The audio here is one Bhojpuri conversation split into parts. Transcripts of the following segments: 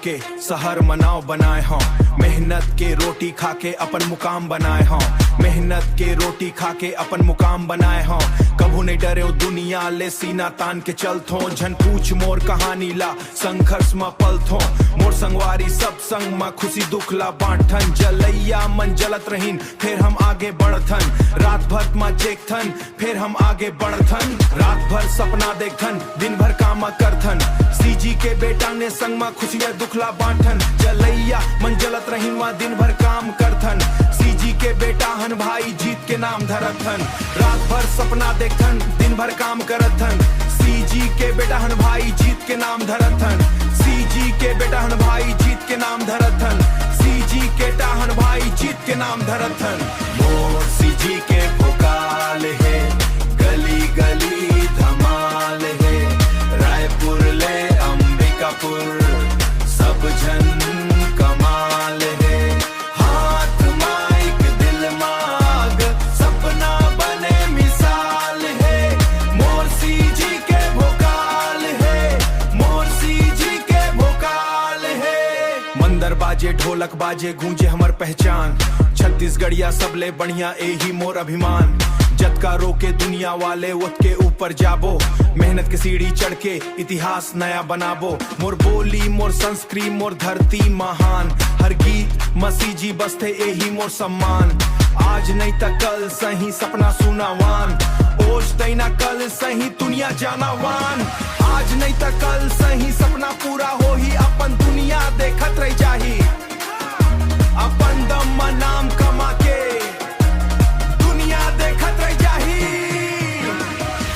के शहर मनाव बनाए हों, मेहनत के रोटी खाके अपन मुकाम बनाए हों, मेहनत के रोटी खाके अपन मुकाम बनाए हों। कभू नहीं डरे दुनिया ले सीना तान के चलथो, झन पूछ मोर कहानी ला संघर्ष में पलथो। मोर संगवारी सब संग में खुशी दुख ला बांटन, जलैया मन जलत रहीन फिर हम आगे बढ़थन, रात भर में जेकथन फिर हम आगे बढ़थन। रात भर सपना देखथन दिन भर काम करथन, सीजी के बेटा ने संग में खुशियां दुखला बांटन, जलैया मन जलत रहीन वहाँ दिन भर काम करथन। सीजी के बेटा हन भाई जीत के नाम धरथन, रात भर सपना देखथन दिन भर काम करथन। सीजी के बेटा हन भाई जीत के नाम धरथन, सीजी के बेटा हन भाई जीत के नाम धरथन, सीजी के टाहन भाई जीत के नाम धरथन। मोर सीजी के भोकाल है, गली गली धमाल है, रायपुर ले अंबिकापुर सब जन कमाल है। हाथ माइक दिल माग सपना बने मिसाल है, मोर सीजी के भोकाल है, मोर सीजी के भोकाल है। मंदर बाजे ढोलक बाजे गूंजे हमर पहचान, छत्तीसगढ़िया सबले बढ़िया एही मोर अभिमान। जतका रोके दुनिया वाले उठ के ऊपर जाबो, मेहनत के सीढ़ी चढ़ के इतिहास नया बनाबो। मोर बोली मोर संस्कृति मोर धरती महान, हर गीत मसीजी बसते यही मोर सम्मान। आज नहीं त कल सही सपना सुनावान, ओज तैना कल सही दुनिया जानावान। आज नहीं त कल सही सपना पूरा हो ही, अपन दुनिया देखत रह जाही, अपन दम में नाम कमा के दुनिया देखत रह जाही।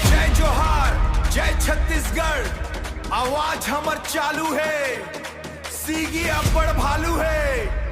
जय जोहार जय छत्तीसगढ़, आवाज हमर चालू है, सीगी अब्बड़ भालू है।